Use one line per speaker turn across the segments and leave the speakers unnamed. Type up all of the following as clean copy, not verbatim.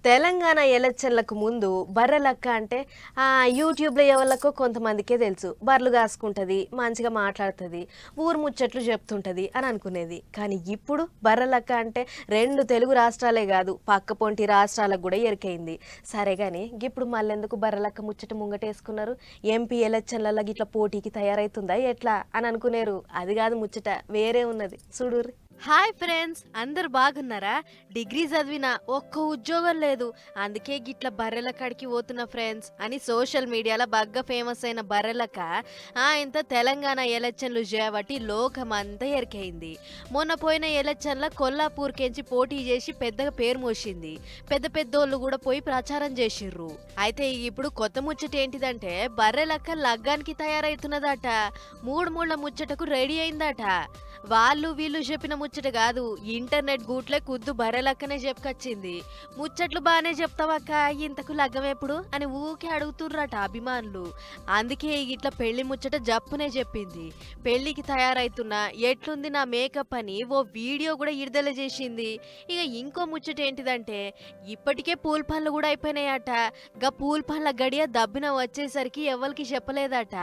తెలంగాణ ఎలక్షన్లకు ముందు బర్రెలక్క అంటే యూట్యూబ్లో ఎవరికో కొంతమందికే తెలుసు. బర్రెలు కాసుకుంటుంది, మంచిగా మాట్లాడుతుంది, ఊరు ముచ్చట్లు చెప్తుంటుంది అని అనుకునేది. కానీ ఇప్పుడు బర్రెలక్క అంటే 2 తెలుగు రాష్ట్రాలే కాదు, పక్క పొంటి రాష్ట్రాలకు కూడా ఎరికైంది. సరే కానీ ఇప్పుడు మళ్ళెందుకు బర్రెలక్క ముచ్చట ముంగటేసుకున్నారు? ఎంపీ ఎలక్షన్లలో గిట్లా పోటీకి తయారవుతుందా ఎట్లా అని అనుకునేరు. అది కాదు ముచ్చట, వేరే ఉన్నది చూడుర్రి. హాయ్ ఫ్రెండ్స్, అందరు బాగున్నారా? డిగ్రీ చదివిన ఒక్క ఉద్యోగం లేదు, అందుకే గిట్ల బర్రెల కాడికి పోతున్న ఫ్రెండ్స్ అని సోషల్ మీడియాలో బాగా ఫేమస్ అయిన బర్రెలక ఇంత తెలంగాణ ఎలక్షన్లు చేయబట్టి లోకమంతా ఎరికైంది. మొన్న పోయిన ఎలక్షన్ల కొల్లాపూర్కెంచి పోటీ చేసి పెద్దగా పేరు మోసింది. పెద్ద పెద్దోళ్ళు కూడా పోయి ప్రచారం చేసిర్రు. అయితే ఇప్పుడు కొత్త ముచ్చట ఏంటిదంటే బర్రెలక్క లగ్గానికి తయారైతున్నదట. మూడు ముళ్ళ ముచ్చటకు రెడీ అయిందట. వాళ్ళు వీళ్ళు చెప్పిన ముచ్చట కాదు, ఇంటర్నెట్ గూట్లే కుద్దు బర్రెలక్కనే చెప్పుకొచ్చింది. ముచ్చట్లు బాగానే చెప్తావక్క, ఇంతకు లగ్గం ఎప్పుడు అని ఊకే అడుగుతుర్రట అభిమానులు. అందుకే ఇట్లా పెళ్లి ముచ్చట జప్పునే చెప్పింది. పెళ్లికి తయారైతున్నా ఎట్లుంది నా మేకప్ అని ఓ వీడియో కూడా విడుదల చేసింది. ఇక ఇంకో ముచ్చట ఏంటిదంటే ఇప్పటికే పూల పనులు కూడా అయిపోయినాయట. గా పూల పనుల గడియ దబ్బిన వచ్చేసరికి ఎవరికి చెప్పలేదట.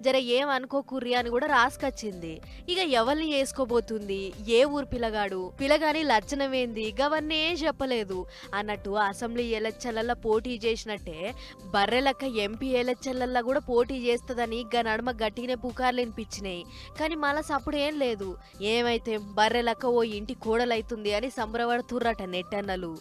జర ఏం అనుకోకుర్రి అని కూడా రాసుకొచ్చింది. ఇక ఎవరిని చేసుకోబోతుంది, ఏ ఊరు పిల్లగాడు, పిల్లగాని లచ్చనమేంది, గవన్నీ ఏం చెప్పలేదు అన్నట్టు అసెంబ్లీ ఎలక్షన్లలో పోటీ చేసినట్టే బర్రెలక్క ఎంపీ ఎలక్షన్లలో కూడా పోటీ చేస్తుందని నడుమ గట్టిగానే పుకార్లు వినిపించినాయి. కానీ మళ్ళా సప్పుడు ఏం లేదు. ఏమైతే బర్రెలక్క ఓ ఇంటి కోడలైతుంది అని సంబరపడుతుర్రట నెట్టన్నలు.